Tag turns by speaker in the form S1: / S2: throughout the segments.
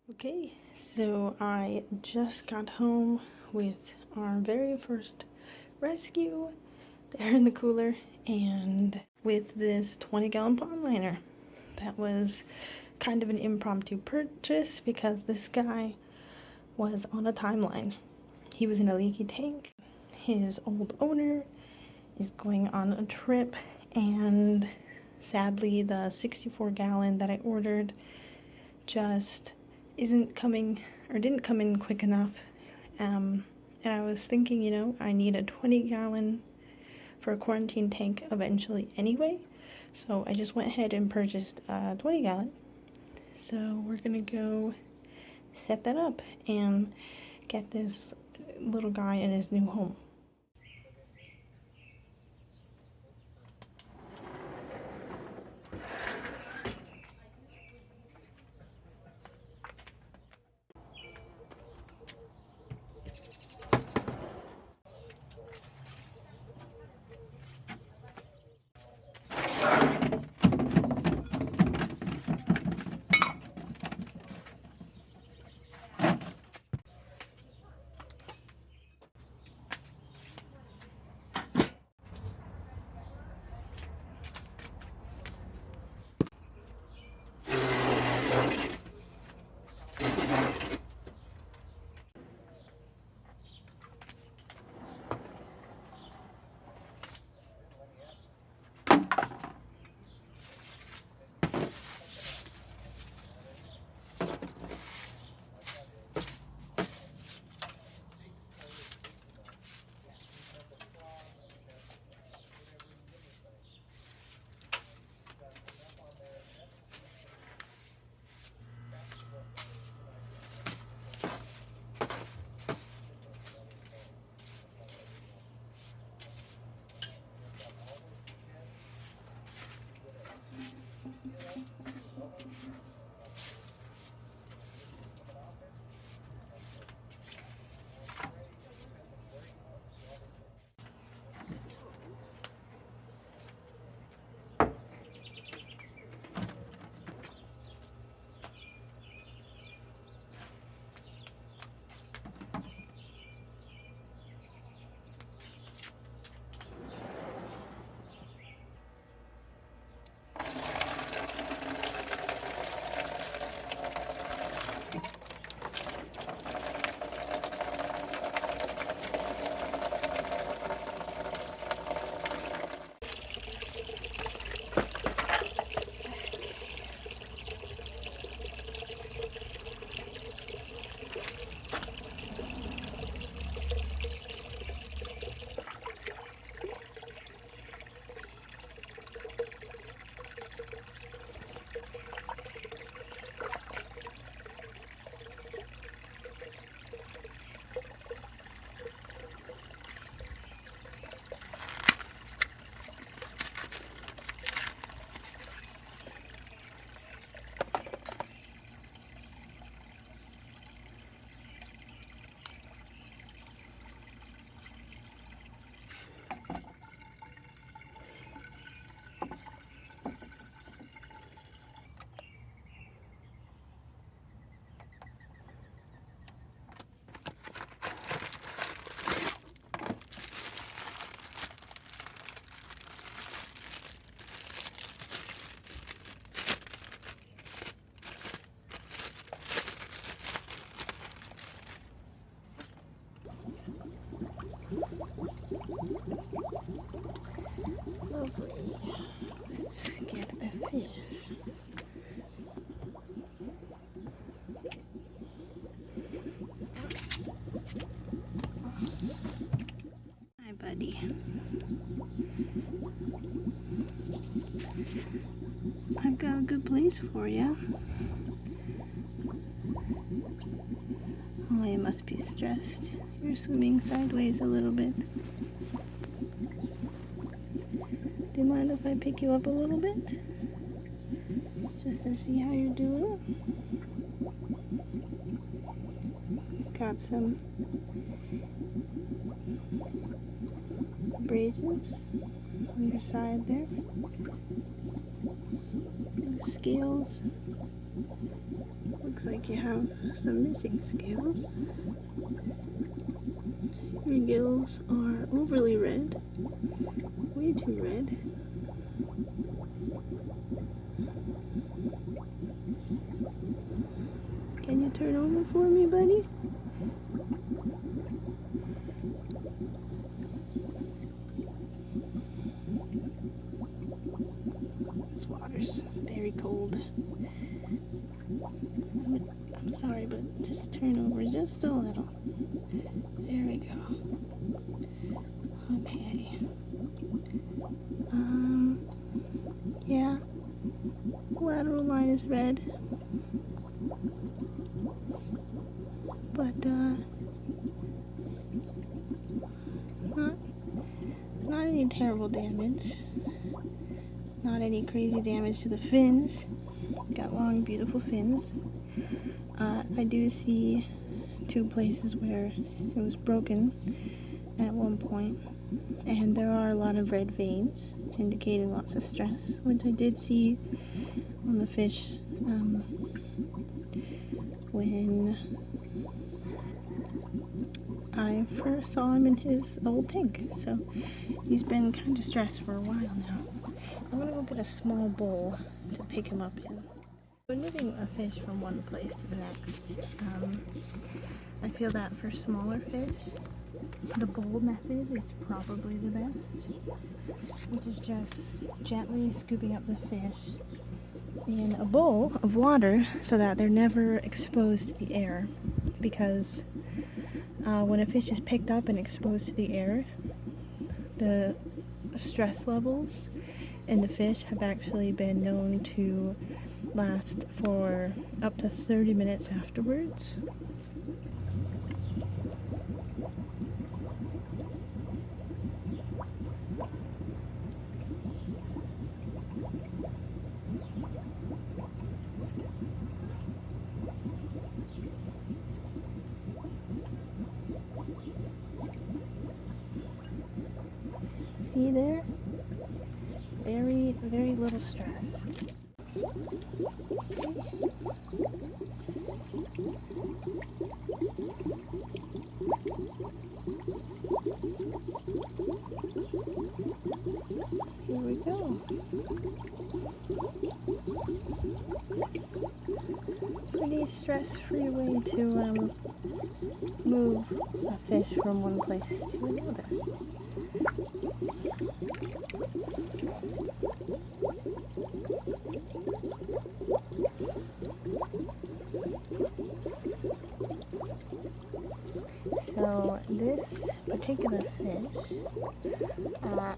S1: Okay, so I just got home with our very first rescue there in the cooler and with this 20-gallon pond liner. That was kind of an impromptu purchase because this guy was on a timeline. He was in a leaky tank. His old owner is going on a trip, and sadly the 64-gallon that I ordered just isn't coming or didn't come in quick enough. And I was thinking, I need a 20-gallon for a quarantine tank eventually anyway. So I just went ahead and purchased a 20-gallon. So we're gonna go set that up and get this little guy in his new home. Lovely. Let's get a fish. Hi, buddy. I've got a good place for you. Oh, you must be stressed. You're swimming sideways a little bit. Do you mind if I pick you up a little bit? Just to see how you're doing? Got some abrasions on your side there. The scales looks like you have some missing scales. Your gills are overly red, way too red. Can you turn over for me, buddy? This water's very cold. I'm sorry, but just turn over just a little. There we go. Okay. Yeah. Lateral line is red. But, not any terrible damage. Not any crazy damage to the fins. Got long, beautiful fins. I do see 2 places where it was broken at one point, and there are a lot of red veins indicating lots of stress, which I did see on the fish when I first saw him in his old tank. So he's been kind of stressed for a while now. I'm gonna go get a small bowl to pick him up in. When moving a fish from one place to the next, I feel that for smaller fish, the bowl method is probably the best, which is just gently scooping up the fish in a bowl of water so that they're never exposed to the air, because when a fish is picked up and exposed to the air, the stress levels in the fish have actually been known to last for up to 30 minutes afterwards. See there? Very, very little stress. Here we go. Pretty stress-free way to move a fish from one place to another. So this particular fish,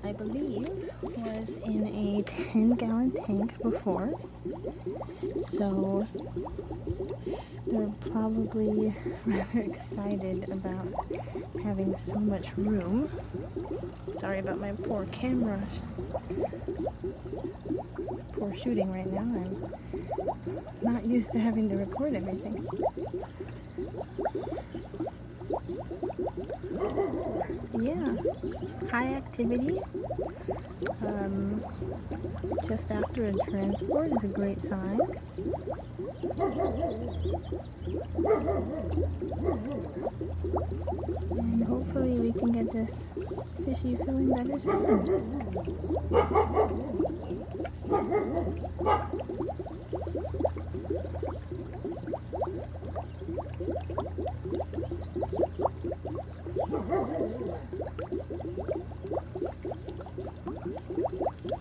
S1: I believe, was in a 10-gallon tank before, so they're probably rather excited about having so much room. Sorry about my poor camera, poor shooting right now. I'm not used to having to record everything. Yeah, high activity just after a transport is a great sign. And hopefully we can get this fishy feeling better soon.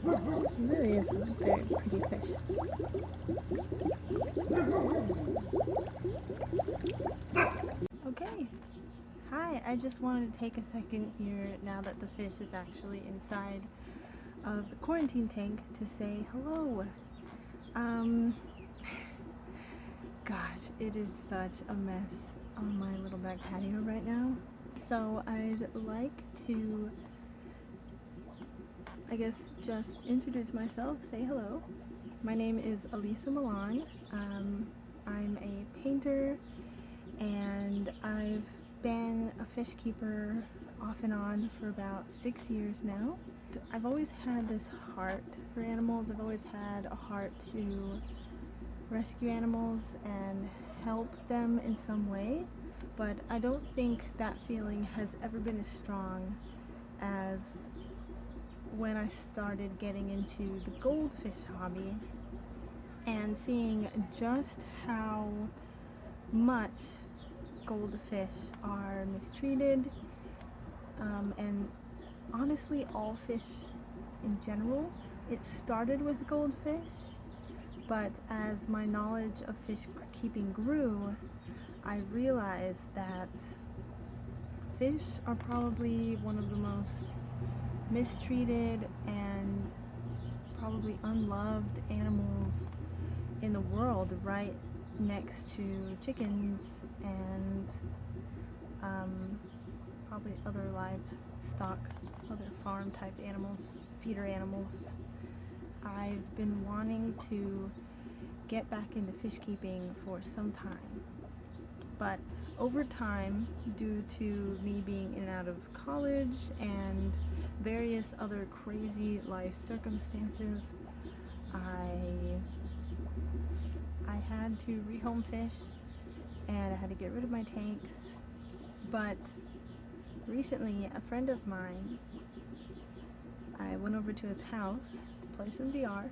S1: It really is a very pretty fish. Okay. Hi, I just wanted to take a second here now that the fish is actually inside of the quarantine tank to say hello. Gosh, it is such a mess on my little back patio right now. So I'd like to, I guess, just introduce myself, say hello. My name is Elisa Milan. I'm a painter, and I've been a fish keeper off and on for about 6 years now. I've always had this heart for animals. I've always had a heart to rescue animals and help them in some way, but I don't think that feeling has ever been as strong as when I started getting into the goldfish hobby and seeing just how much goldfish are mistreated, and honestly all fish in general. It started with goldfish, but as my knowledge of fish keeping grew, I realized that fish are probably one of the most mistreated and probably unloved animals in the world, right next to chickens and probably other livestock, other farm type animals, feeder animals. I've been wanting to get back into fish keeping for some time, but over time, due to me being in and out of college and various other crazy life circumstances, I had to rehome fish and I had to get rid of my tanks. But recently, a friend of mine, I went over to his house to play some VR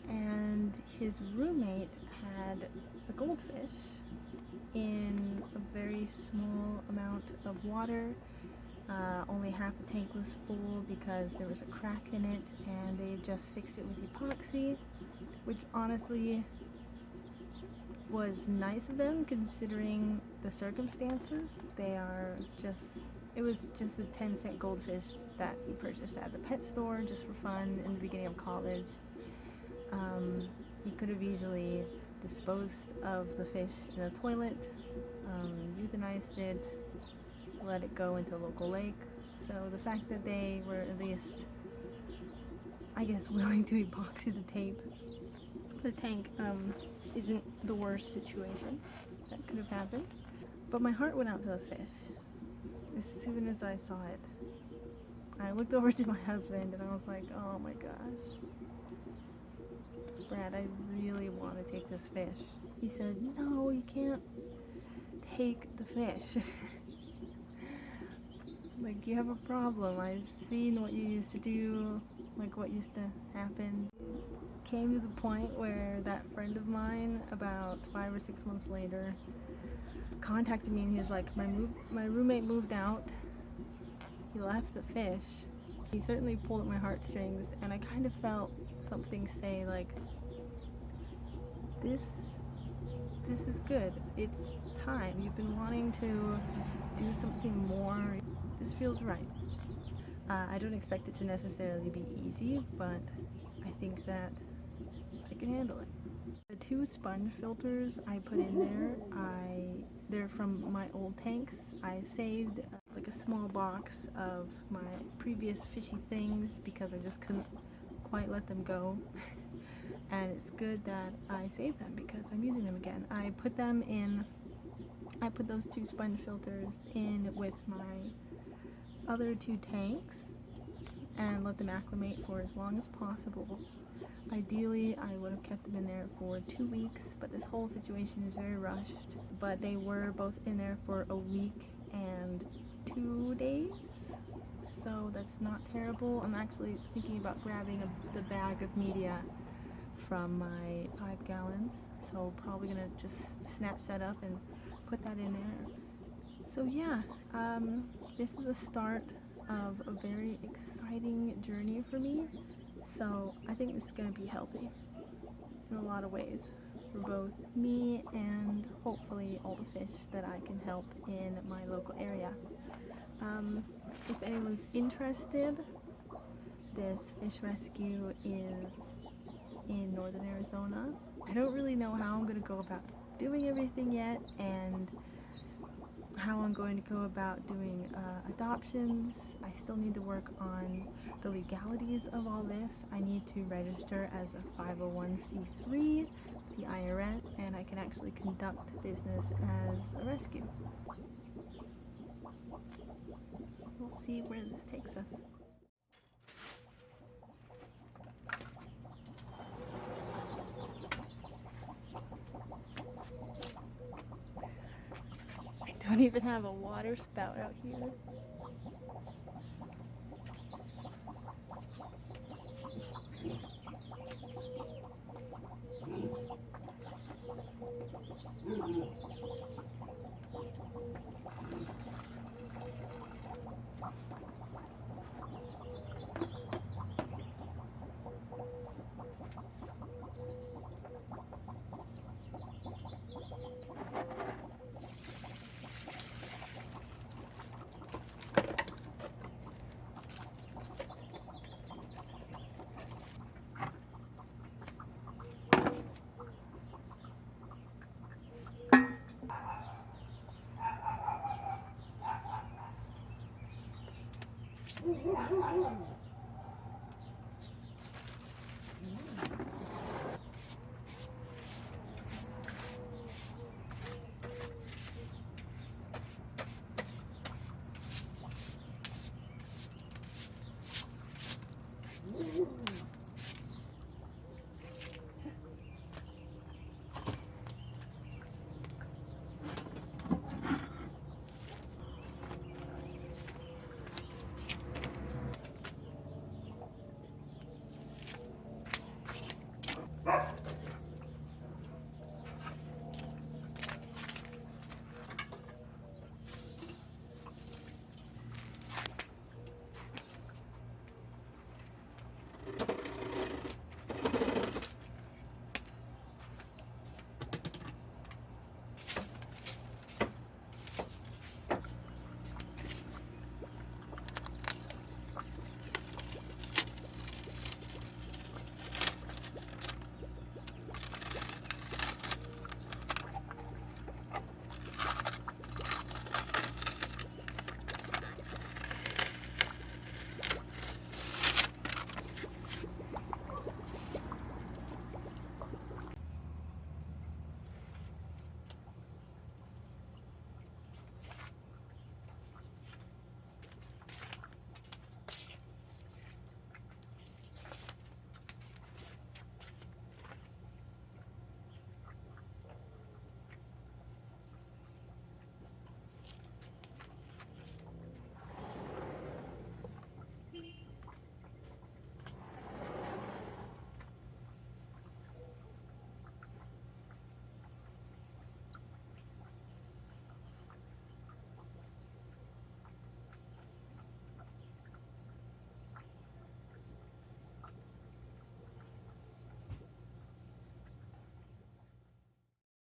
S1: and his roommate had a goldfish in a very small amount of water. Only half the tank was full because there was a crack in it and they just fixed it with epoxy, which honestly was nice of them considering the circumstances. It was just a 10-cent goldfish that he purchased at the pet store just for fun in the beginning of college. He could have easily disposed of the fish in a toilet, euthanized it, let it go into a local lake. So the fact that they were at least, I guess, willing to epoxy the tank isn't the worst situation that could have happened. But my heart went out to the fish as soon as I saw it. I looked over to my husband and I was like, oh my gosh, Brad, I really want to take this fish. He said, no, you can't take the fish. Like, you have a problem. I've seen what you used to do, like what used to happen. Came to the point where that friend of mine, about 5 or 6 months later, contacted me and he was like, my roommate moved out. He left the fish. He certainly pulled at my heartstrings, and I kind of felt something say like, this is good. It's time. You've been wanting to do something more. This feels right. I don't expect it to necessarily be easy, but I think that I can handle it. The 2 sponge filters I put in there, they're from my old tanks. I saved like a small box of my previous fishy things because I just couldn't quite let them go. And it's good that I saved them because I'm using them again. I put those 2 sponge filters in with my other 2 tanks and let them acclimate for as long as possible. Ideally, I would have kept them in there for 2 weeks, but this whole situation is very rushed. But they were both in there for a week and 2 days, so that's not terrible. I'm actually thinking about grabbing the bag of media from my 5 gallons, so probably gonna just snatch that up and put that in there. So yeah, this is the start of a very exciting journey for me. So I think this is going to be healthy in a lot of ways for both me and hopefully all the fish that I can help in my local area. If anyone's interested, this fish rescue is in northern Arizona. I don't really know how I'm going to go about doing everything yet and how I'm going to go about doing adoptions. I still need to work on the legalities of all this. I need to register as a 501c3, the IRS, and I can actually conduct business as a rescue. We'll see where this takes us. don't even have a water spout out here.